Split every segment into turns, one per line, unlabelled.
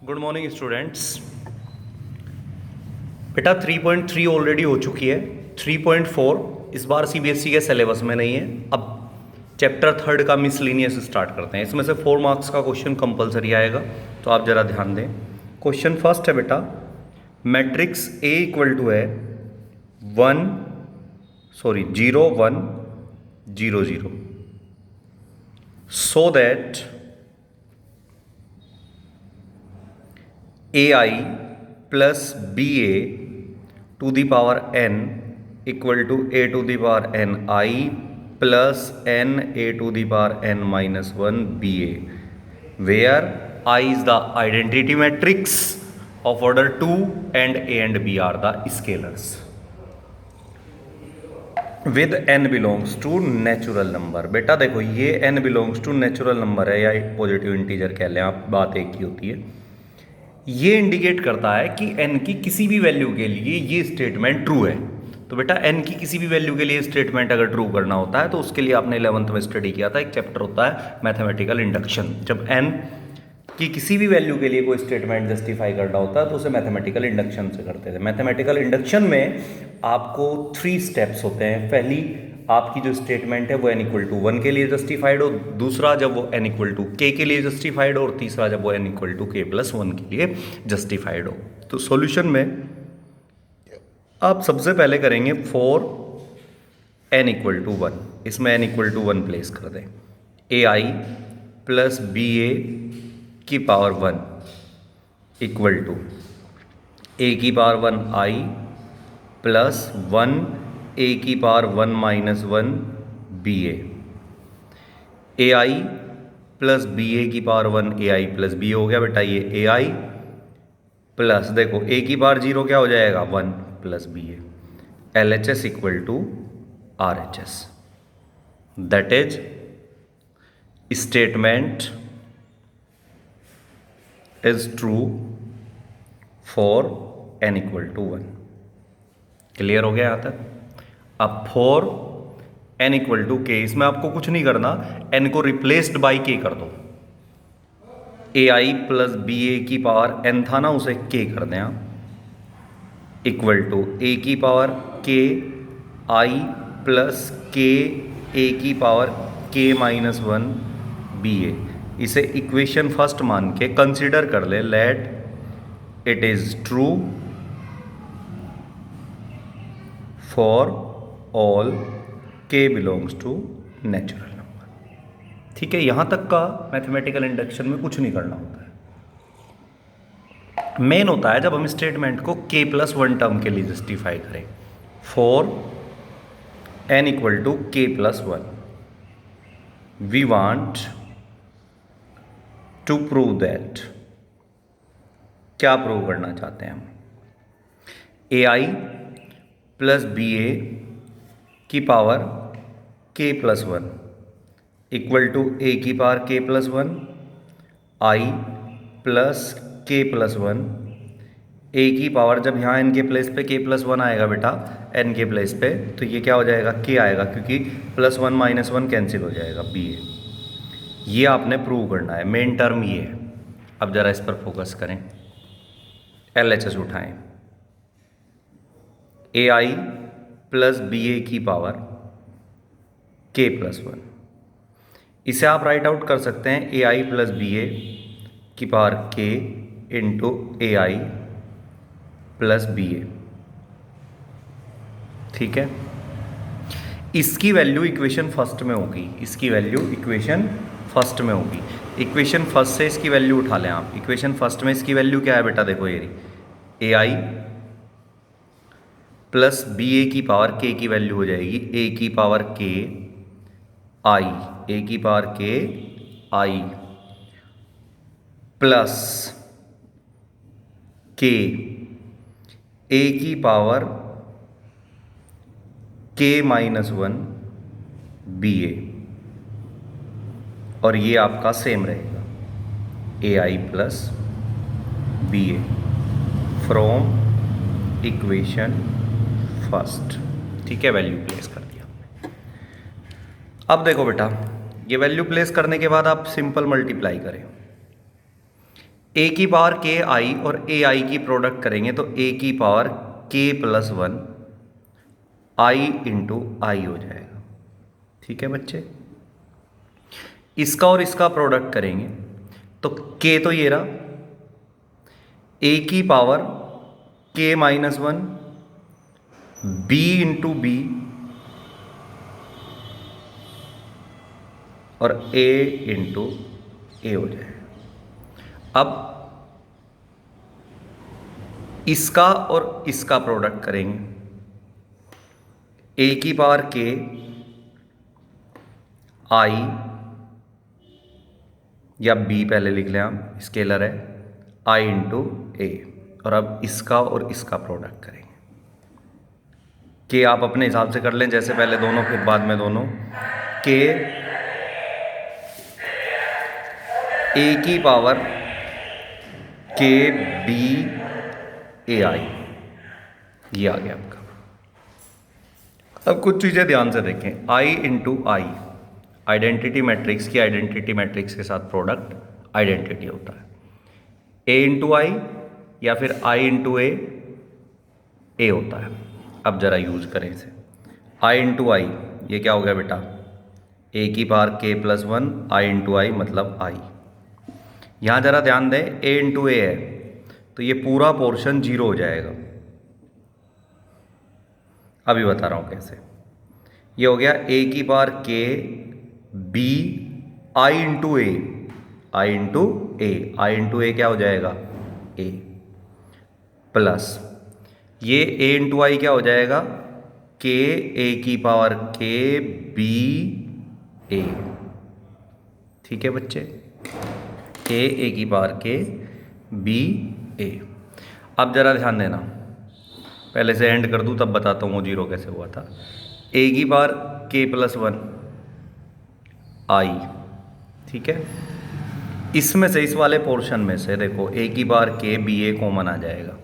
Good morning students. बेटा 3.3 already हो चुकी है। 3.4 इस बार सीबीएसई के सिलेबस में नहीं है। अब चैप्टर थर्ड का मिसलिनियस स्टार्ट करते हैं। इसमें से 4 मार्क्स का क्वेश्चन कंपलसरी आएगा, तो आप जरा ध्यान दें। क्वेश्चन फर्स्ट है बेटा, मैट्रिक्स ए इक्वल टू है 0 1 0 0 so that AI plus BA to the power n equal to A to the power n I plus n A to the power n minus 1 BA, where I is the identity matrix of order 2 and A and B are the scalars with n belongs to natural number. बेटा देखो, ये n belongs to natural number है या positive integer कह लें आप, बात एक ही होती है। ये इंडिकेट करता है कि n की किसी भी वैल्यू के लिए ये स्टेटमेंट ट्रू है। तो बेटा n की किसी भी वैल्यू के लिए स्टेटमेंट अगर ट्रू करना होता है तो उसके लिए आपने 11th में स्टडी किया था, एक चैप्टर होता है मैथमेटिकल इंडक्शन। जब n की किसी भी वैल्यू के लिए कोई स्टेटमेंट जस्टिफाई करना होता है तो उसे मैथमेटिकल इंडक्शन से करते थे। मैथमेटिकल इंडक्शन में आपको 3 स्टेप्स होते हैं। पहली, आपकी जो स्टेटमेंट है वो n इक्वल टू 1 के लिए जस्टिफाइड हो, दूसरा जब वो n इक्वल टू k के लिए जस्टिफाइड हो, और तीसरा जब वो n equal to k plus 1 के लिए जस्टिफाइड हो। तो सॉल्यूशन में आप सबसे पहले करेंगे फॉर n इक्वल टू 1, इसमें n इक्वल टू 1 प्लेस कर दें। ai प्लस ba की पावर 1 इक्वल टू a की पावर 1 I प्लस 1 a की power 1 minus 1 ba, ai plus ba की पावर 1 ai प्लस b हो गया बेटा ये ai, प्लस देखो a की पावर 0 क्या हो जाएगा 1 plus ba, LHS equal to RHS। That is statement is true for n equal to 1। Clear हो गया यहाँ तक। अब for n equal to k, इसमें आपको कुछ नहीं करना, n को रिप्लेस्ड बाई k कर दो। ai प्लस ba की पावर n था ना, उसे k कर दें आप, इक्वल टू a की power k I plus k a की पावर k माइनस 1 ba। इसे इक्वेशन फर्स्ट मान के कंसीडर कर ले, let it is true for all k belongs to natural number. ठीक है, यहां तक का मैथमेटिकल इंडक्शन में कुछ नहीं करना होता है। मेन होता है जब हम स्टेटमेंट को k प्लस 1 टर्म के लिए जस्टिफाई करें। For n equal to k plus 1 we want to prove that, क्या प्रूव करना चाहते हैं हम, ai प्लस ba की power k plus 1 equal to a की power k plus 1 I plus k plus 1 a की पावर, जब यहाँ n के प्लेस पे k प्लस 1 आएगा बेटा n के प्लेस पे, तो ये क्या हो जाएगा k आएगा, क्योंकि प्लस 1 माइनस 1 कैंसिल हो जाएगा ba। ये आपने प्रूव करना है, मेन टर्म ये है। अब जरा इस पर फोकस करें, LHS उठाएं, ai प्लस ba की पावर k प्लस 1, इसे आप राइट आउट कर सकते हैं ai प्लस ba की power k into ai plus ba। ठीक है, इसकी वैल्यू इक्वेशन फर्स्ट में होगी, इसकी वैल्यू इक्वेशन फर्स्ट में होगी। इक्वेशन फर्स्ट से इसकी वैल्यू उठा लें आप। इक्वेशन फर्स्ट में इसकी वैल्यू क्या है बेटा, देखो ये रही, ai प्लस ba की पावर k की वैल्यू हो जाएगी a की पावर k I, a की power k I plus k a की पावर k माइनस 1 ba, और ये आपका सेम रहेगा ai plus ba from equation first. ठीक है, वैल्यू प्लेस कर दिया। अब देखो बेटा, ये वैल्यू प्लेस करने के बाद आप सिंपल मल्टीप्लाई करें। ए की पावर के आई और ए आई की प्रोडक्ट करेंगे तो ए की पावर के प्लस वन आई इंटू आई हो जाएगा। ठीक है बच्चे, इसका और इसका प्रोडक्ट करेंगे तो के तो ये रहा, ए की power k minus one B into B और ए इंटू ए हो जाएगा। अब इसका और इसका प्रोडक्ट करेंगे, ए की पावर के आई या बी पहले लिख लें आप, स्केलर है, आई इंटू ए, और अब इसका और इसका प्रोडक्ट करेंगे। के आप अपने हिसाब से कर लें, जैसे पहले दोनों फिर बाद में दोनों। के ए की पावर के बी ए आई, ये आ गया आपका। अब कुछ चीज़ें ध्यान से देखें, आई इंटू आई, आइडेंटिटी मैट्रिक्स की आइडेंटिटी मैट्रिक्स के साथ प्रोडक्ट आइडेंटिटी होता है। ए इंटू आई या फिर आई इंटू ए होता है। अब जरा यूज करें इसे, आई इंटू आई, ये क्या हो गया बेटा, ए की पावर के प्लस वन आई इंटू आई मतलब आई। यहां जरा ध्यान दें, ए इंटू ए है तो ये पूरा पोर्शन जीरो हो जाएगा। अभी बता रहा हूं कैसे। ये हो गया ए की पावर के B I into A, I into A, I into A क्या हो जाएगा, ए, प्लस ये ए इंटू आई क्या हो जाएगा, के ए की पावर के बी ए। ठीक है बच्चे, के ए की पावर के बी ए। अब जरा ध्यान देना, पहले से एंड कर दूं तब बताता हूँ वो जीरो कैसे हुआ था। ए की पावर के प्लस वन आई, ठीक है, इसमें से इस वाले पोर्शन में से देखो ए की पावर के बी ए कॉमन आ जाएगा,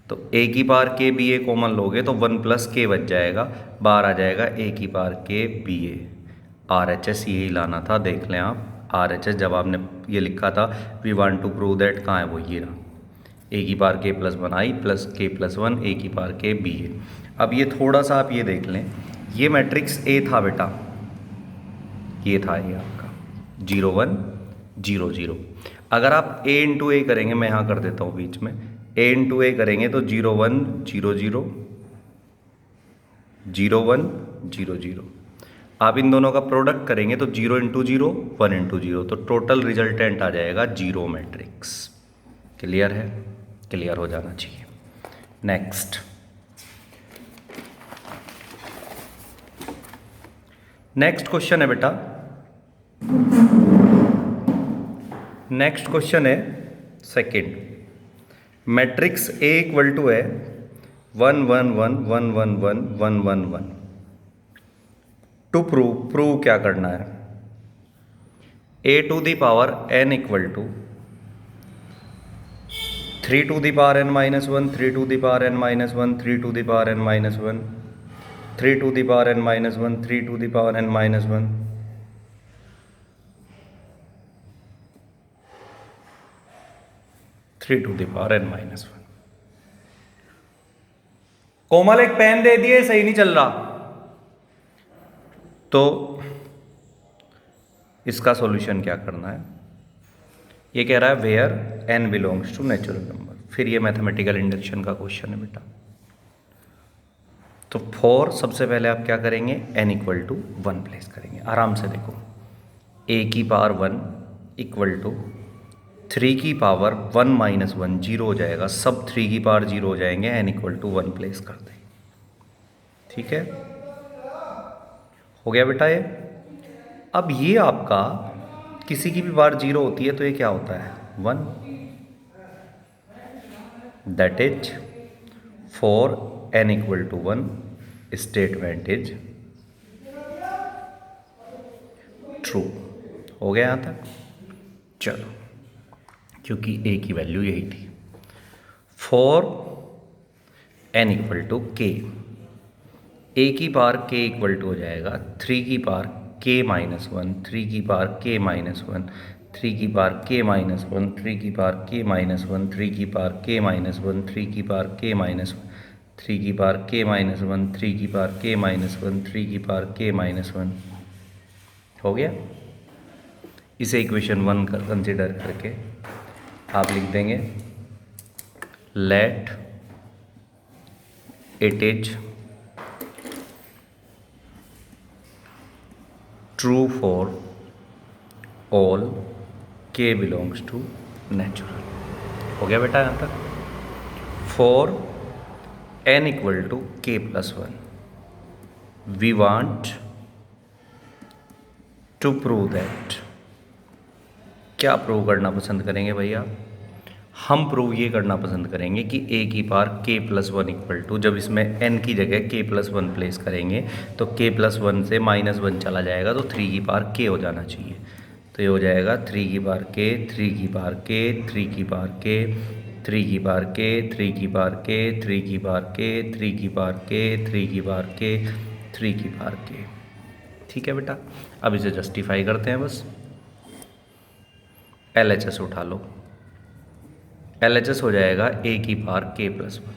तो ए की पावर के बी ए कॉमन लोगे तो वन प्लस के बच जाएगा, बाहर आ जाएगा ए की पावर के बी ए। आर एच एस यही लाना था, देख लें आप, आर एच एस जब आपने ये लिखा था we want to prove that, कहाँ है वो, ये रहा, ए की power k plus one I plus k plus one A की पावर के बी ए। अब ये थोड़ा सा आप ये देख लें, ये मैट्रिक्स ए था बेटा, ये था ये आपका 0 1 0 0। अगर आप ए इंटू ए करेंगे, मैं यहाँ कर देता हूँ बीच में, ए इंटू ए करेंगे तो 0 1 0 0 0 1 0 0। आप इन दोनों का प्रोडक्ट करेंगे तो 0 इंटू 0 1 इंटू 0, तो टोटल रिजल्टेंट आ जाएगा जीरो मैट्रिक्स। क्लियर है, क्लियर हो जाना चाहिए। नेक्स्ट, नेक्स्ट क्वेश्चन है बेटा, नेक्स्ट क्वेश्चन है second. Matrix A equal to है 1 1 1 1 1 1 1 1 1। टू प्रूव क्या करना है, A to the power n equal to 3 to the power n minus 1 3 to the power n minus 1 3 to the power n minus 1 3 to the power n minus 1 3 to the power n minus 1 3 to the power n minus 1। Komal एक pen दे दिए, सही नहीं चल रहा, तो इसका solution क्या करना है। ये कह रहा है where n belongs to natural number, फिर ये मैथमेटिकल इंडक्शन का क्वेश्चन है बेटा। तो फॉर सबसे पहले आप क्या करेंगे, n इक्वल टू 1 प्लेस करेंगे। आराम से देखो, a की पावर 1 इक्वल टू 3 की पावर 1 माइनस 1 जीरो हो जाएगा, सब 3 की पावर जीरो हो जाएंगे, n इक्वल टू 1 प्लेस कर दें। ठीक है, हो गया बेटा ये। अब ये आपका किसी की भी बार जीरो होती है तो ये क्या होता है 1, that is for n equal to 1 statement is true. हो गया यहाँ तक, चलो, क्योंकि a की वैल्यू यही थी। For n equal to k, a की पावर k इक्वल टू हो जाएगा 3 की पावर k माइनस 1 3 की पावर k माइनस 1 3 की पावर k माइनस वन, 3 की पावर k माइनस वन, 3 की पावर k माइनस वन, 3 की पावर k माइनस वन, 3 की पावर k माइनस वन, 3 की पावर k माइनस वन, 3 की पावर k माइनस वन। हो गया। इसे इक्वेशन 1 का कंसिडर करके आप लिख देंगे let it is true for all k belongs to natural. हो गया बेटा यहाँ तक। For n equal to k plus one we want to prove that. क्या प्रूव करना पसंद करेंगे भैया? हम प्रूव ये करना पसंद करेंगे कि a की power k plus one equal to, जब इसमें n की जगह k प्लस वन प्लेस करेंगे तो k प्लस वन से माइनस वन चला जाएगा, तो 3 की पावर k हो जाना चाहिए। तो ये हो जाएगा 3 की पावर k, 3 की पावर k, 3 की पावर k, 3 की पावर k, 3 की पावर k, 3 की पावर k, 3 की पावर k, 3 की पावर k, 3 की पावर k। ठीक है बेटा, अब इसे जस्टिफाई करते हैं बस। LHS उठा लो। LHS हो जाएगा a की पावर k प्लस वन।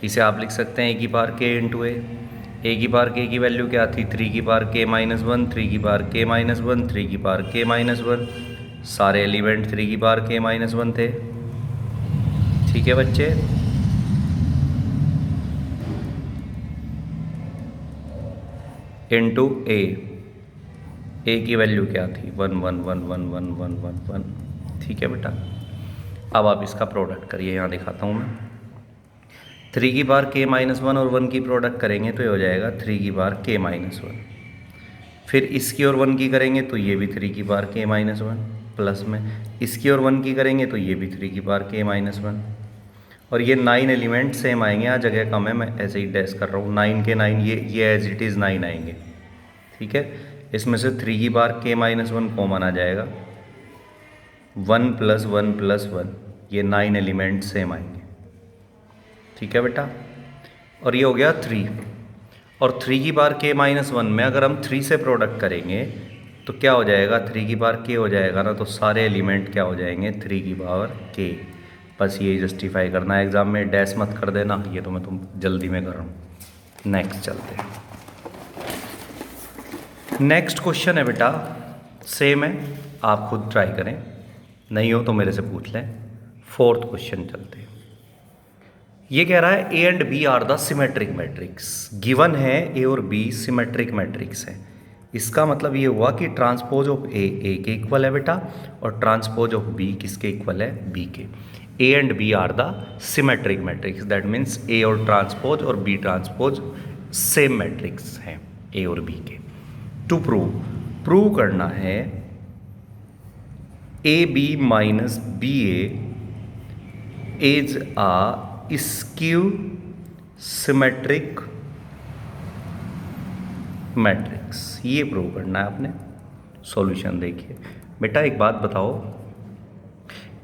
इसे आप लिख सकते हैं a की पावर k इंटू a की पावर k की वैल्यू क्या थी? 3 की पावर k माइनस वन, 3 की पावर k माइनस वन, 3 की पावर k माइनस वन। सारे एलिमेंट 3 की पावर k माइनस वन थे। ठीक है बच्चे, इंटू a की वैल्यू क्या थी? 1 1 1 1 1 1 1 1। ठीक है बेटा, अब आप इसका प्रोडक्ट करिए, यहाँ दिखाता हूँ मैं। 3 की पावर k माइनस वन और 1 की प्रोडक्ट करेंगे तो ये हो जाएगा 3 की पावर k माइनस वन। फिर इसकी और 1 की करेंगे तो ये भी 3 की power k minus one, plus में इसकी और 1 की करेंगे तो ये भी 3 की पावर k माइनस वन। और ये 9 एलिमेंट सेम आएंगे, यहाँ जगह कम है, मैं ऐसे ही डैश कर रहा हूँ। 9 के 9 ये एज इट इज़ 9 आएंगे। ठीक है, इसमें से 3 की power k minus one common आ जाएगा। 1 प्लस 1 प्लस 1, ये 9 एलिमेंट सेम आएंगे। ठीक है बेटा, और ये हो गया 3। और 3 की पावर k माइनस वन में अगर हम 3 से प्रोडक्ट करेंगे तो क्या हो जाएगा? 3 की पावर k हो जाएगा ना, तो सारे एलिमेंट क्या हो जाएंगे? 3 की पावर k। बस ये जस्टिफाई करना है एग्जाम में, डैश मत कर देना, ये तो मैं तुम जल्दी में कर रहा हूँ। नेक्स्ट चलते हैं। नेक्स्ट क्वेश्चन है बेटा, सेम है, आप खुद ट्राई करें, नहीं हो तो मेरे से पूछ लें। 4th क्वेश्चन चलते हैं। ये कह रहा है A and B are the symmetric matrix. Given है ए और बी सिमेट्रिक मैट्रिक्स है। इसका मतलब ये हुआ कि ट्रांसपोज ऑफ ए के इक्वल है बेटा, और ट्रांसपोज ऑफ बी किसके इक्वल है? बी के। A and B are the symmetric matrix, that means A और ट्रांसपोज और बी ट्रांसपोज सेम मैट्रिक्स हैं ए और बी के। टू प्रूव करना है A B minus B A is a skew symmetric matrix. ये प्रूव करना है आपने। सॉल्यूशन देखिए बेटा, एक बात बताओ,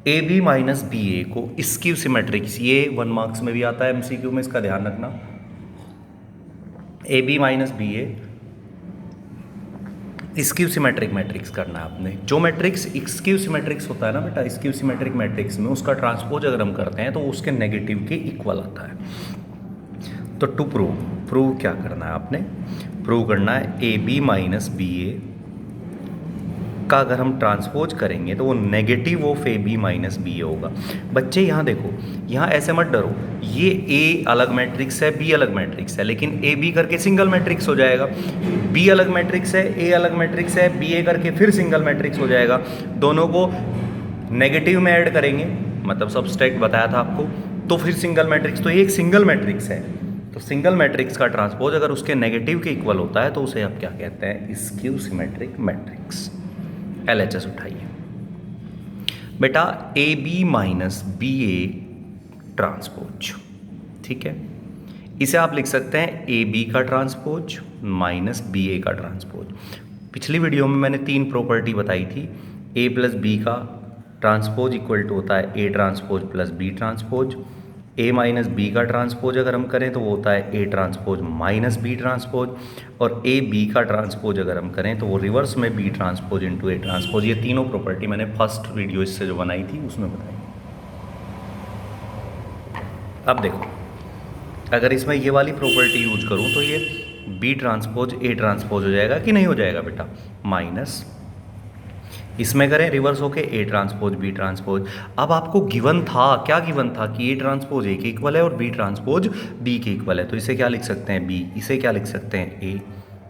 A B minus B A को स्क्यू सिमेट्रिक्स, ये 1 मार्क्स में भी आता है MCQ में, इसका ध्यान रखना। A B minus B A skew symmetric matrix करना है आपने। जो मैट्रिक्स स्क्यू सिमेट्रिक्स होता है ना बेटा, स्क्यू सिमेट्रिक मैट्रिक्स में उसका ट्रांसपोज अगर हम करते हैं तो उसके नेगेटिव के इक्वल आता है। तो टू प्रूव क्या करना है आपने? प्रूव करना है A B minus B A का अगर हम ट्रांसपोज करेंगे तो वो negative of A B minus B A होगा। बच्चे यहाँ देखो, यहाँ ऐसे मत डरो, ये ए अलग मैट्रिक्स है, बी अलग मैट्रिक्स है, लेकिन ए बी करके सिंगल मैट्रिक्स हो जाएगा। बी अलग मैट्रिक्स है, ए अलग मैट्रिक्स है, बी ए करके फिर सिंगल मैट्रिक्स हो जाएगा। दोनों को नेगेटिव में ऐड करेंगे, मतलब सब्सट्रैक्ट बताया था आपको, तो फिर सिंगल मैट्रिक्स। तो ये एक सिंगल मैट्रिक्स है, तो सिंगल मैट्रिक्स का ट्रांसपोज अगर उसके नेगेटिव के इक्वल होता है तो उसे आप क्या कहते हैं? Skew symmetric matrix. LHS उठाइए बेटा, A B minus B A transpose. ठीक है, इसे आप लिख सकते हैं ए बी का ट्रांसपोज माइनस बी ए का ट्रांसपोज। पिछली वीडियो में मैंने 3 प्रॉपर्टी बताई थी। ए प्लस बी का ट्रांसपोज इक्वल टू होता है A transpose plus B transpose. A minus B का ट्रांसपोज अगर हम करें तो वो होता है A transpose minus B transpose, और ए बी का ट्रांसपोज अगर हम करें तो वो रिवर्स में B transpose into A transpose. ये तीनों प्रॉपर्टी मैंने फर्स्ट वीडियो इससे जो बनाई थी उसमें बताई। अब देखो, अगर इसमें ये वाली प्रॉपर्टी यूज करूं तो ये बी ट्रांसपोज ए ट्रांसपोज हो जाएगा कि नहीं हो जाएगा बेटा, माइनस इसमें करें रिवर्स होके ए ट्रांसपोज बी ट्रांसपोज। अब आपको गिवन था, क्या गिवन था कि ए ट्रांसपोज ए के इक्वल है और बी ट्रांसपोज बी के इक्वल है, तो इसे क्या लिख सकते हैं बी, इसे क्या लिख सकते हैं ए,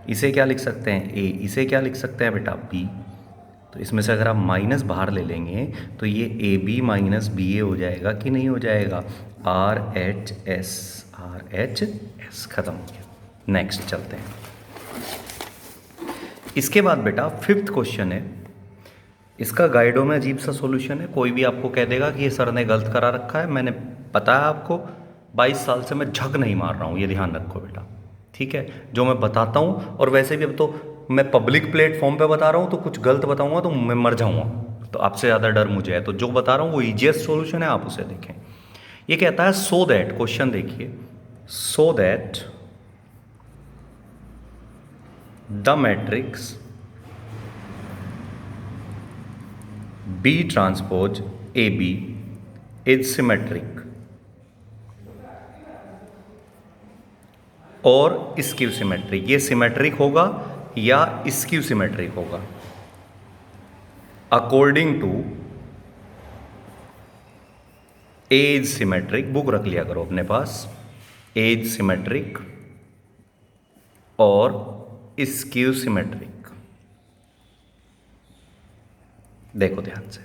इसे क्या लिख सकते हैं ए, इसे क्या लिख सकते हैं बेटा बी। तो इसमें से अगर आप माइनस बाहर ले लेंगे तो ये ए बी माइनस बी ए हो जाएगा कि नहीं हो जाएगा, आर एच एस खत्म हो गया। नेक्स्ट चलते हैं। इसके बाद बेटा फिफ्थ क्वेश्चन है, इसका गाइडों में अजीब सा सॉल्यूशन है। कोई भी आपको कह देगा कि ये सर ने गलत करा रखा है, मैंने पता है आपको 22 साल से मैं झक नहीं मार रहा हूँ, ये ध्यान रखो बेटा, ठीक है। जो मैं बताता हूँ, और वैसे भी अब तो मैं पब्लिक प्लेटफॉर्म पे बता रहा हूँ, तो कुछ गलत बताऊँगा तो मैं मर जाऊँगा, तो आपसे ज़्यादा डर मुझे है। तो जो बता रहा हूँ वो ईजिएस्ट सॉल्यूशन है, आप उसे देखें। ये कहता है सो दैट, क्वेश्चन देखिए, so that the matrix B transpose AB is symmetric और स्क्यू सिमेट्रिक। ये सिमेट्रिक होगा या स्क्यू सिमेट्रिक होगा according to A is symmetric, book रख लिया करो अपने पास, A इज सिमेट्रिक और स्क्यू सिमेट्रिक। देखो ध्यान से,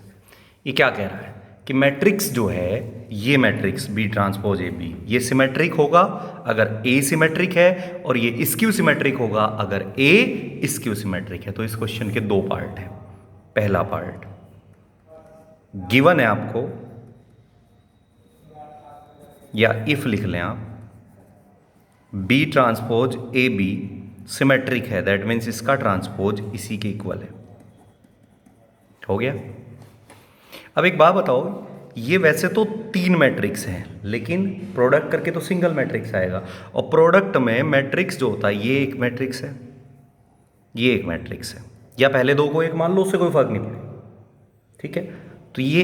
ये क्या कह रहा है कि मैट्रिक्स जो है, ये matrix B transpose A B, ये सिमेट्रिक होगा अगर ए सिमेट्रिक है, और ये स्क्यू सिमेट्रिक होगा अगर ए स्क्यू सिमेट्रिक है। तो इस क्वेश्चन के दो पार्ट हैं। पहला पार्ट गिवन है आपको, या इफ लिख लें आप, B transpose A B symmetric है, दैट मीन्स इसका ट्रांसपोज इसी के इक्वल है। हो गया। अब एक बात बताओ, ये वैसे तो 3 मैट्रिक्स हैं, लेकिन प्रोडक्ट करके तो सिंगल मैट्रिक्स आएगा, और प्रोडक्ट में मैट्रिक्स जो होता है, ये एक मैट्रिक्स है, ये एक मैट्रिक्स है, या पहले दो को एक मान लो, उससे कोई फर्क नहीं पड़ेगा, ठीक है। तो ये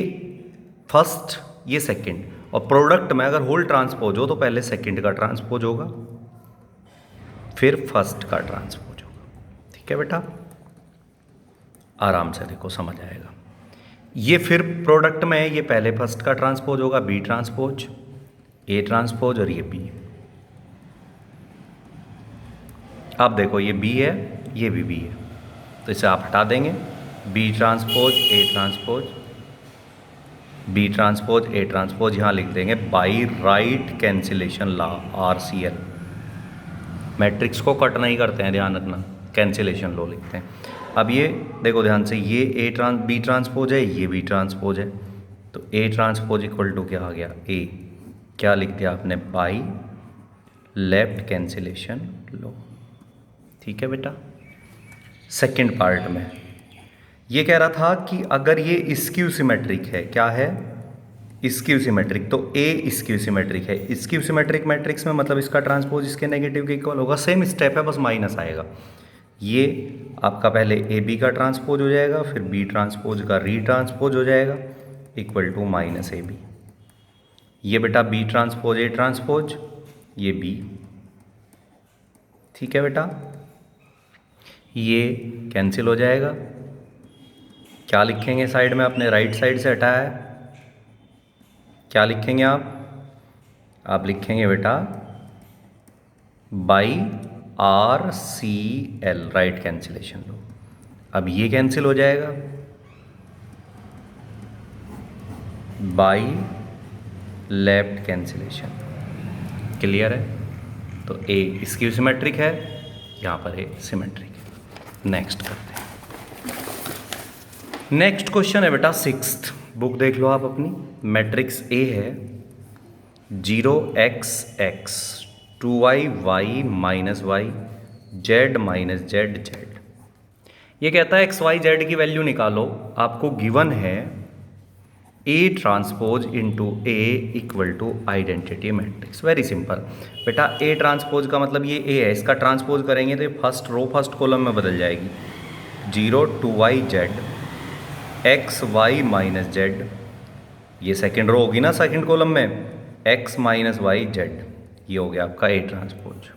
फर्स्ट, ये सेकंड, और प्रोडक्ट में अगर होल ट्रांसपोज हो तो पहले सेकंड का ट्रांसपोज होगा, फिर फर्स्ट का ट्रांसपोज होगा, ठीक है बेटा। आराम से देखो, समझ आएगा। ये फिर प्रोडक्ट में ये पहले फर्स्ट का ट्रांसपोज होगा, बी ट्रांसपोज ए ट्रांसपोज, और ये बी। अब देखो ये बी है, ये भी बी है, तो इसे आप हटा देंगे, B transpose A transpose, B transpose A transpose, यहाँ लिख देंगे by right cancellation law, RCL। Matrix को कट नहीं करते हैं, ध्यान रखना, कैंसिलेशन लॉ लिखते हैं। अब ये देखो ध्यान से, ये बी ट्रांसपोज है, ये बी ट्रांसपोज है, तो ए ट्रांसपोज इक्वल टू क्या आ गया, ए, क्या लिख दिया आपने, बाई लेफ्ट कैंसिलेशन लो, ठीक है बेटा। सेकंड पार्ट में ये कह रहा था कि अगर ये स्क्यू सिमेट्रिक है, क्या है, स्क्यू सिमेट्रिक, तो ए स्क्यू सिमेट्रिक है। स्क्यू सिमेट्रिक मैट्रिक्स में मतलब इसका ट्रांसपोज इसके नेगेटिव के इक्वल होगा, सेम स्टेप है, बस माइनस आएगा। ये आपका पहले ए बी का ट्रांसपोज हो जाएगा, फिर बी ट्रांसपोज का री ट्रांसपोज हो जाएगा, equal to minus A B. ये बेटा बी ट्रांसपोज ए ट्रांसपोज, ये बी, ठीक है बेटा। ये कैंसिल हो जाएगा, क्या लिखेंगे साइड में, अपने राइट साइड से हटाया है, क्या लिखेंगे आप लिखेंगे बेटा बाई RCL, राइट कैंसिलेशन लो। अब ये कैंसिल हो जाएगा बाई लेफ्ट कैंसिलेशन, क्लियर है। तो ए स्क्यू सिमेट्रिक है, यहाँ पर ए सिमेट्रिक है। नेक्स्ट करते हैं। नेक्स्ट क्वेश्चन है बेटा 6th, बुक देख लो आप अपनी। मैट्रिक्स ए है 0x(x), 2y(y) minus y, z minus z z. ये कहता है x y z की वैल्यू निकालो। आपको गिवन है A transpose into A equal to identity matrix. Very simple बेटा, ए ट्रांसपोज का मतलब ये ए है, इसका ट्रांसपोज करेंगे तो ये फर्स्ट रो फर्स्ट कॉलम में बदल जाएगी। 0 2yz x y minus z, ये सेकेंड रो होगी ना सेकेंड कॉलम में, x माइनस वाई जेड, ये हो गया आपका A transpose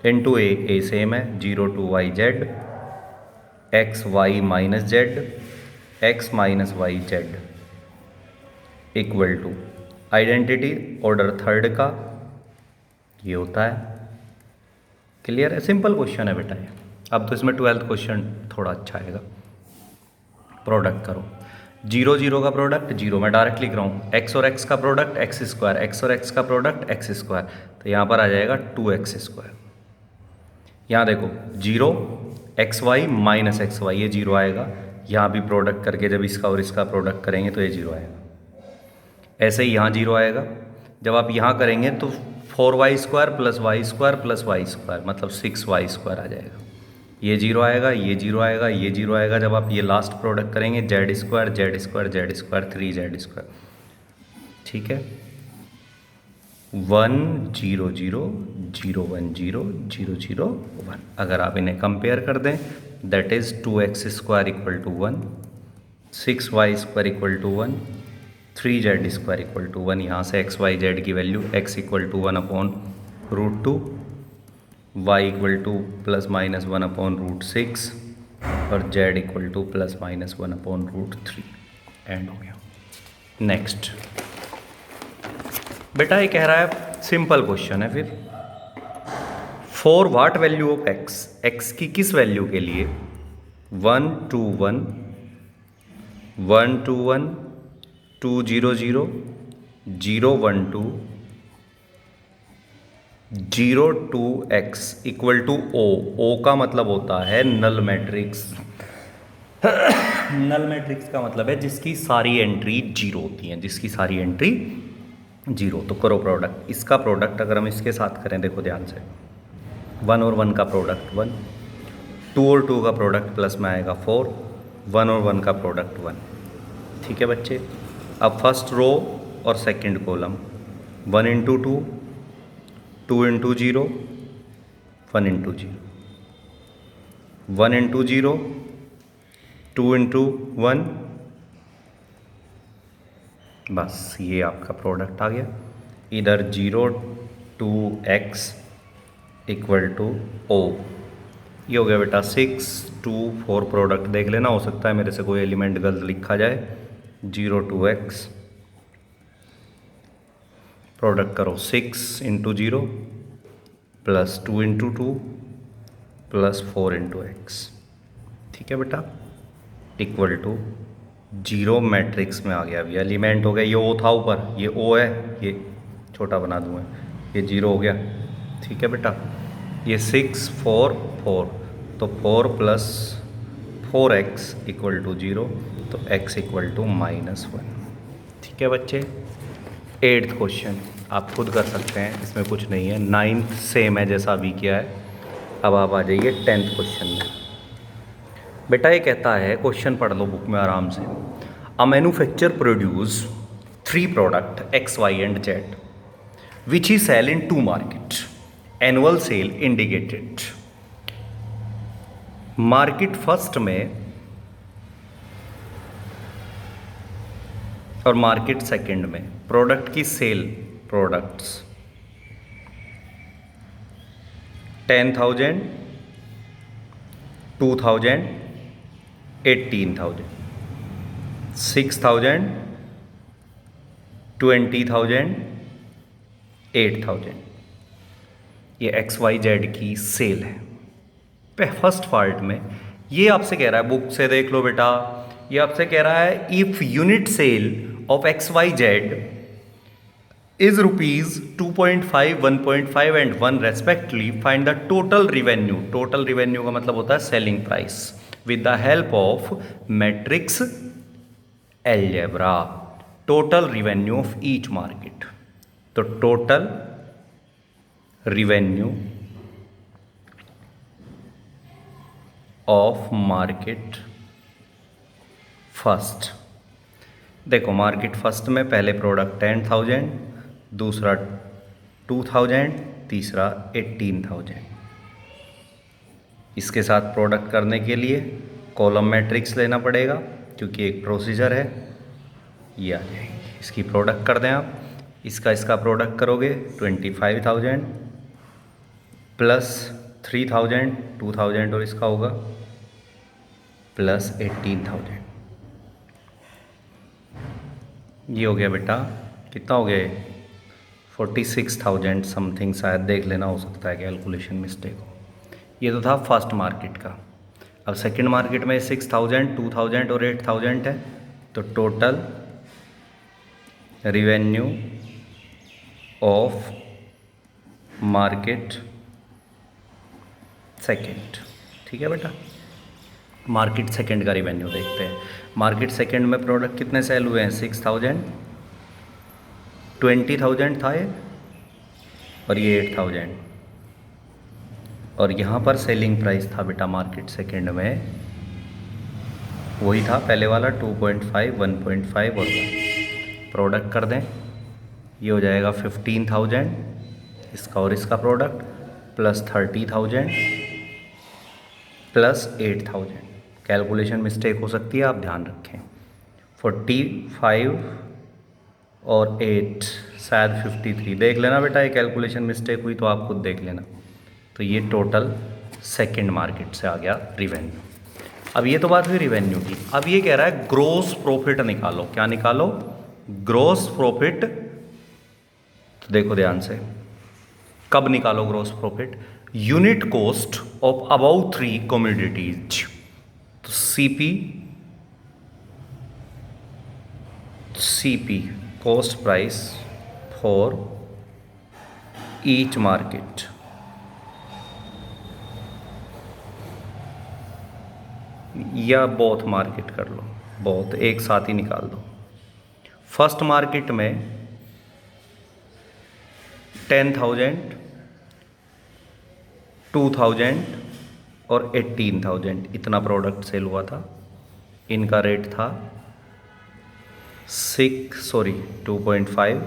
into A same है 0 2yz x y minus z x minus y z equal to identity order third का ये होता है। क्लियर है, सिंपल क्वेश्चन है बेटा ये। अब तो इसमें 12th क्वेश्चन थोड़ा अच्छा आएगा। प्रोडक्ट करो, 0 0 का प्रोडक्ट 0 में डायरेक्ट लिख रहा हूँ, x और x का प्रोडक्ट x स्क्वायर, x और x का प्रोडक्ट x स्क्वायर, तो यहाँ पर आ जाएगा 2x स्क्वायर। यहाँ देखो 0 x y minus x y, ये 0 आएगा। यहाँ भी प्रोडक्ट करके जब इसका और इसका प्रोडक्ट करेंगे तो ये 0 आएगा। ऐसे ही यहाँ 0 आएगा। जब आप यहाँ करेंगे तो 4y square plus y square plus y square मतलब 6y स्क्वायर आ जाएगा। ये 0 आएगा, ये 0 आएगा, ये 0 आएगा। जब आप ये लास्ट प्रोडक्ट करेंगे Z square Z square Z square 3z square, ठीक है। 1 0 0 0 1 0 0 0 1। अगर आप इन्हें कंपेयर कर दें that is 2x square equal to 1, 6y square equal to 1, 3z square equal to 1। यहाँ से x y z की वैल्यू x equal to 1 upon root 2, y equal to plus minus 1 upon root 6 और z equal to plus minus 1 upon root 3। End हो गया। Next बेटा ये कह रहा है, सिंपल क्वेश्चन है फिर, for what value of x, x की किस वैल्यू के लिए 1 2 1 1 2 1 2 0 0 0 1 2 0 2 x इक्वल टू ओ। ओ का मतलब होता है नल मैट्रिक्स। नल मैट्रिक्स का मतलब है जिसकी सारी एंट्री जीरो होती हैं, जिसकी सारी एंट्री जीरो। तो करो प्रोडक्ट, इसका प्रोडक्ट अगर हम इसके साथ करें, देखो ध्यान से, 1 और 1 का प्रोडक्ट 1, 2 और 2 का प्रोडक्ट प्लस में आएगा 4, 1 और 1 का प्रोडक्ट 1। ठीक है बच्चे। अब फर्स्ट रो और second column 1 into 2, 2 into 0, 1 into 0, 1 into 0, 2 into 1, बस ये आपका प्रोडक्ट आ गया। इधर 0 2 x इक्वल टू ओ, ये हो गया बेटा 6 2 4। प्रोडक्ट देख लेना, हो सकता है मेरे से कोई एलिमेंट गलत लिखा जाए। 0 2 x प्रोडक्ट करो 6 into 0 plus 2 into 2 plus 4 into x. ठीक है बेटा, इक्वल टू 0 मैट्रिक्स में आ गया। अभी एलिमेंट हो गया, ये ओ था ऊपर, ये ओ है, ये छोटा बना दूँगा, ये 0 हो गया। ठीक है बेटा, ये 6 4 4, तो 4 प्लस 4x इक्वल टू 0, तो x इक्वल टू -1। ठीक है बच्चे। 8th क्वेश्चन आप खुद कर सकते हैं, इसमें कुछ नहीं है। 9th सेम है जैसा अभी किया है। अब आप आ जाइए 10th क्वेश्चन में। बेटा ये कहता है, क्वेश्चन पढ़ लो बुक में आराम से। A manufacture produce 3 product x y and z which he sell in 2 market. Annual sale indicated. Market first में और मार्केट सेकंड में प्रोडक्ट की सेल, प्रोडक्ट्स 10,000 2,000 18,000 6,000 20,000 8,000। ये XYZ की सेल है। फर्स्ट पार्ट में ये आपसे कह रहा है, बुक से देख लो बेटा, ये आपसे कह रहा है if unit sale of XYZ is rupees 2.5 1.5 and 1 respectively, find the total revenue. Total revenue का मतलब होता है selling price with the help of matrix algebra. Total revenue of each market. तो total revenue of market first देखो market first में पहले product 10,000, दूसरा 2,000, तीसरा 18,000। इसके साथ प्रोडक्ट करने के लिए कॉलम मैट्रिक्स लेना पड़ेगा क्योंकि एक प्रोसीजर है, ये आ जाएगी। इसकी प्रोडक्ट कर दें आप, इसका प्रोडक्ट करोगे 25,000 प्लस 3,000, 2,000 और इसका होगा प्लस 18,000। ये हो गया बेटा, कितना हो गया 46,000 समथिंग, शायद देख लेना, हो सकता है कैलकुलेशन मिस्टेक हो। ये तो था फर्स्ट मार्केट का। अब सेकंड मार्केट में 6,000, 2,000 और 8,000 है, तो total revenue of market second. ठीक है बेटा, मार्केट सेकंड का रिवेन्यू देखते हैं। मार्केट सेकंड में प्रोडक्ट कितने सेल हुए हैं 6,000, 20,000 था ये, और ये 8,000, और यहाँ पर सेलिंग प्राइस था बेटा मार्केट सेकंड में वही था पहले वाला 2.5, 1.5 और 1। प्रोडक्ट कर दें, ये हो जाएगा 15,000 इसका और इसका product, plus 30,000 plus 8,000। Calculation mistake हो सकती है, आप ध्यान रखें। 45 और 8 शायद 53, देख लेना बेटा, ये कैलकुलेशन मिस्टेक हुई तो आप खुद देख लेना। तो ये टोटल सेकंड मार्केट से आ गया रिवेन्यू। अब ये तो बात हुई रिवेन्यू की। अब ये कह रहा है ग्रोस प्रॉफिट निकालो। क्या निकालो? Gross profit. तो देखो ध्यान से, कब निकालो gross profit? Unit cost of about 3 commodities. तो CP cost price for each market. या बोथ मार्केट कर लो, बोथ एक साथ ही निकाल दो। फर्स्ट मार्केट में 10,000, 2,000 और 18,000 इतना प्रोडक्ट सेल हुआ था। इनका रेट था 2.5,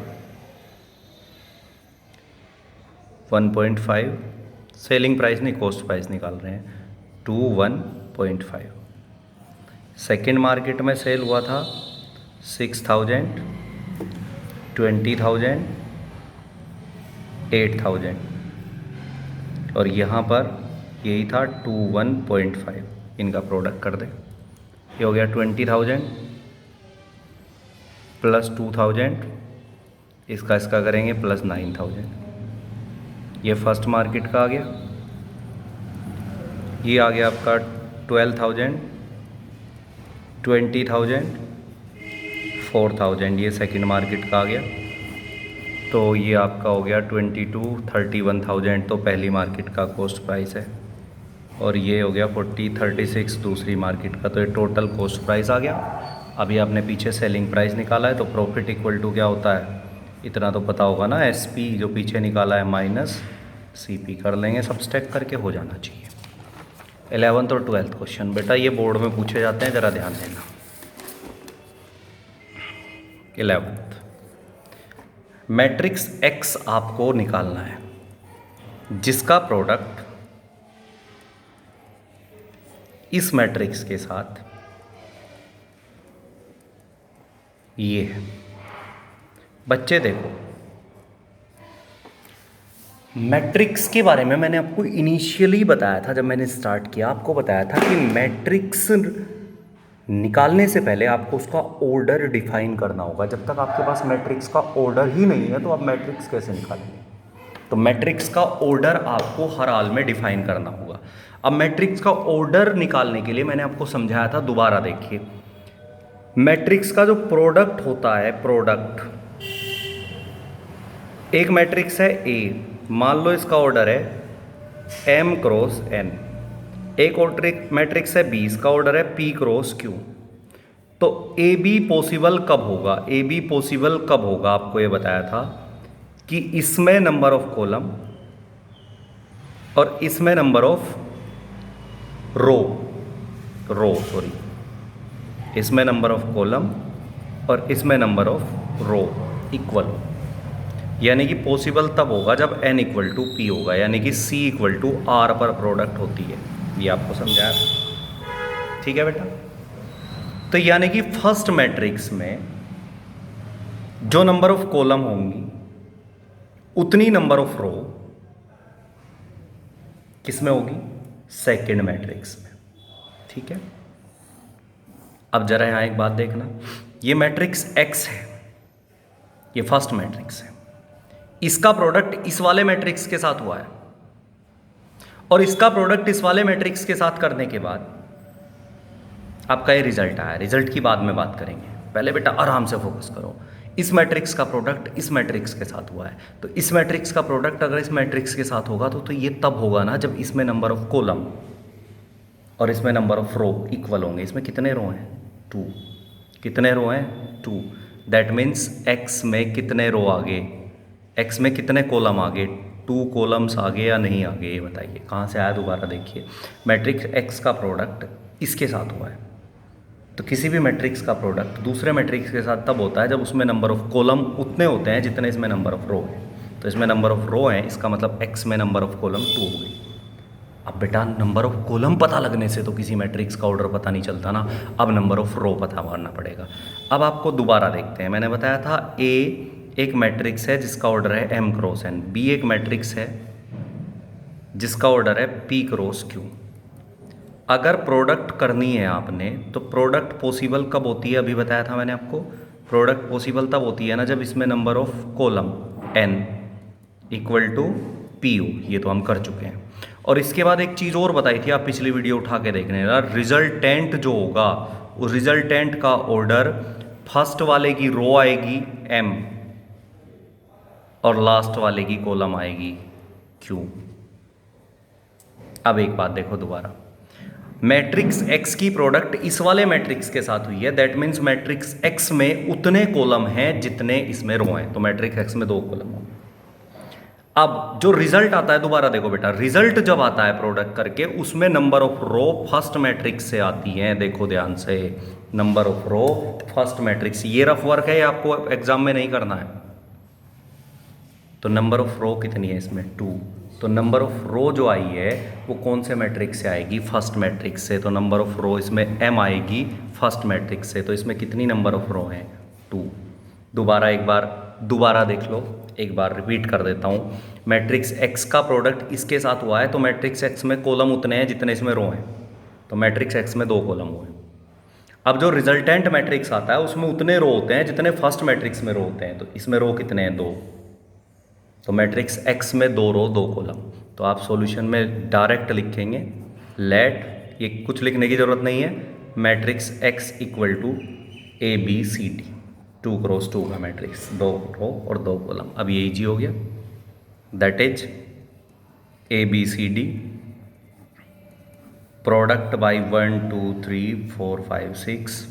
1.5, सेलिंग प्राइस नहीं कॉस्ट प्राइस निकाल रहे हैं, 2, 1.5। सेकेंड मार्केट में सेल हुआ था 6,000, 20,000, 8,000, और यहाँ पर यही था 2, 1.5। इनका प्रोडक्ट कर दे, ये हो गया 20,000 प्लस 2,000, इसका करेंगे प्लस 9,000। ये फर्स्ट मार्केट का आ गया। ये आ गया आपका 12,000, 20,000, 4,000, ये सेकंड मार्केट का आ गया। तो ये आपका हो गया 22, 31,000 तो पहली मार्केट का कॉस्ट प्राइस है, और ये हो गया 40, 36 दूसरी मार्केट का। तो ये टोटल कॉस्ट प्राइस आ गया। अभी आपने पीछे सेलिंग प्राइस निकाला है, तो प्रॉफिट इक्वल टू क्या होता है, इतना तो पता होगा ना, एसपी जो पीछे निकाला है माइनस सीपी कर लेंगे, सब्सट्रैक्ट करके हो जाना चाहिए। 11th और 12th क्वेश्चन बेटा ये बोर्ड में पूछे जाते हैं, ज़रा ध्यान देना। 11th, मैट्रिक्स एक्स आपको निकालना है जिसका प्रोडक्ट इस मैट्रिक्स के साथ ये है। बच्चे देखो, मैट्रिक्स के बारे में मैंने आपको इनिशियली बताया था, जब मैंने स्टार्ट किया आपको बताया था कि मैट्रिक्स निकालने से पहले आपको उसका ऑर्डर डिफाइन करना होगा। जब तक आपके पास मैट्रिक्स का ऑर्डर ही नहीं है तो आप मैट्रिक्स कैसे निकालेंगे? तो मैट्रिक्स का ऑर्डर आपको हर हाल में डिफाइन करना होगा। अब मैट्रिक्स का ऑर्डर निकालने के लिए मैंने आपको समझाया था, दोबारा देखिए। मैट्रिक्स का जो प्रोडक्ट होता है, प्रोडक्ट, एक मैट्रिक्स है ए, मान लो इसका ऑर्डर है m क्रॉस n। एक और मैट्रिक्स है बी, इसका ऑर्डर है p क्रॉस q। तो ए बी पॉसिबल कब होगा? ए बी पॉसिबल कब होगा आपको ये बताया था कि इसमें नंबर ऑफ कॉलम और इसमें नंबर ऑफ रो, इसमें नंबर ऑफ कॉलम और इसमें नंबर ऑफ रो इक्वल हो, यानी कि पॉसिबल तब होगा जब n इक्वल टू पी होगा, यानी कि c इक्वल टू आर पर प्रोडक्ट होती है। ये आपको समझाया, ठीक है बेटा। तो यानी कि फर्स्ट मैट्रिक्स में जो नंबर ऑफ कॉलम होंगी उतनी नंबर ऑफ रो किसमें होगी, सेकंड मैट्रिक्स में, ठीक है। अब जरा यहां एक बात देखना, ये मैट्रिक्स x है, ये फर्स्ट मैट्रिक्स है, इसका प्रोडक्ट इस वाले मैट्रिक्स के साथ हुआ है, और इसका प्रोडक्ट इस वाले मैट्रिक्स के साथ करने के बाद आपका ये रिजल्ट आया। रिजल्ट की बाद में बात करेंगे, पहले बेटा आराम से फोकस करो। इस मैट्रिक्स का प्रोडक्ट इस मैट्रिक्स के साथ हुआ है, तो इस मैट्रिक्स का प्रोडक्ट अगर इस मैट्रिक्स के साथ होगा तो ये तब होगा ना जब इसमें नंबर ऑफ कॉलम और इसमें नंबर ऑफ रो इक्वल होंगे। इसमें कितने रो हैं, 2। कितने रो हैं, 2। दैट मीन्स x में कितने रो आगे, x में कितने कॉलम आगे, 2 कॉलम्स आगे या नहीं आगे, ये बताइए। कहाँ से आया, दोबारा देखिए। मैट्रिक्स x का प्रोडक्ट इसके साथ हुआ है, तो किसी भी मैट्रिक्स का प्रोडक्ट दूसरे मैट्रिक्स के साथ तब होता है जब उसमें नंबर ऑफ कॉलम उतने होते हैं जितने इसमें नंबर ऑफ रो है। तो इसमें नंबर ऑफ रो है, इसका मतलब x में नंबर ऑफ कॉलम 2 हो गई। अब बेटा नंबर ऑफ कॉलम पता लगने से तो किसी मैट्रिक्स का ऑर्डर पता नहीं चलता ना, अब नंबर ऑफ रो पता मारना पड़ेगा। अब आपको दोबारा देखते हैं, मैंने बताया था A एक मैट्रिक्स है जिसका ऑर्डर है m क्रॉस n, B एक मैट्रिक्स है जिसका ऑर्डर है p क्रॉस q। अगर प्रोडक्ट करनी है आपने तो प्रोडक्ट पॉसिबल कब होती है, अभी बताया था मैंने आपको। प्रोडक्ट पॉसिबल तब होती है ना जब इसमें number of column n equal to P हो, ये तो हम कर चुके हैं। और इसके बाद एक चीज़ और बताई थी, आप पिछली वीडियो उठा के देख लेना, रिजल्टेंट जो होगा उस रिजल्टेंट का ऑर्डर फर्स्ट वाले की रो आएगी m और लास्ट वाले की कॉलम आएगी q। अब एक बात देखो दोबारा, मैट्रिक्स x की प्रोडक्ट इस वाले मैट्रिक्स के साथ हुई है, दैट मीन्स मैट्रिक्स x में उतने कॉलम हैं जितने इसमें रो हैं, तो मैट्रिक्स x में 2 कॉलम होंगे। अब जो रिजल्ट आता है, दोबारा देखो बेटा, रिजल्ट जब आता है प्रोडक्ट करके उसमें number of row first matrix से आती हैं। देखो ध्यान से, number of row first matrix, ये रफ वर्क है, आपको एग्जाम में नहीं करना है। तो नंबर ऑफ रो कितनी है इसमें, 2। तो नंबर ऑफ रो जो आई है वो कौन से मैट्रिक्स से आएगी, फर्स्ट मैट्रिक्स से। तो नंबर ऑफ रो इसमें m आएगी फर्स्ट मैट्रिक्स से, तो इसमें कितनी नंबर ऑफ रो हैं, 2। दोबारा एक बार दोबारा देख लो, एक बार रिपीट कर देता हूँ। मैट्रिक्स x का प्रोडक्ट इसके साथ हुआ है, तो मैट्रिक्स x में कॉलम उतने हैं जितने इसमें रो हैं, तो मैट्रिक्स x में 2 कॉलम हुए। अब जो रिजल्टेंट मैट्रिक्स आता है उसमें उतने रो होते हैं जितने फर्स्ट मैट्रिक्स में रो होते हैं, तो इसमें रो कितने हैं, 2। तो मैट्रिक्स x में 2 रो 2 कॉलम। तो आप सॉल्यूशन में डायरेक्ट लिखेंगे लेट, ये कुछ लिखने की ज़रूरत नहीं है, matrix x equal to ABCD, 2 cross 2 का मैट्रिक्स, 2 रो और 2 कॉलम। अब ये इजी हो गया, that is ABCD product by 1 2 3 4 5 6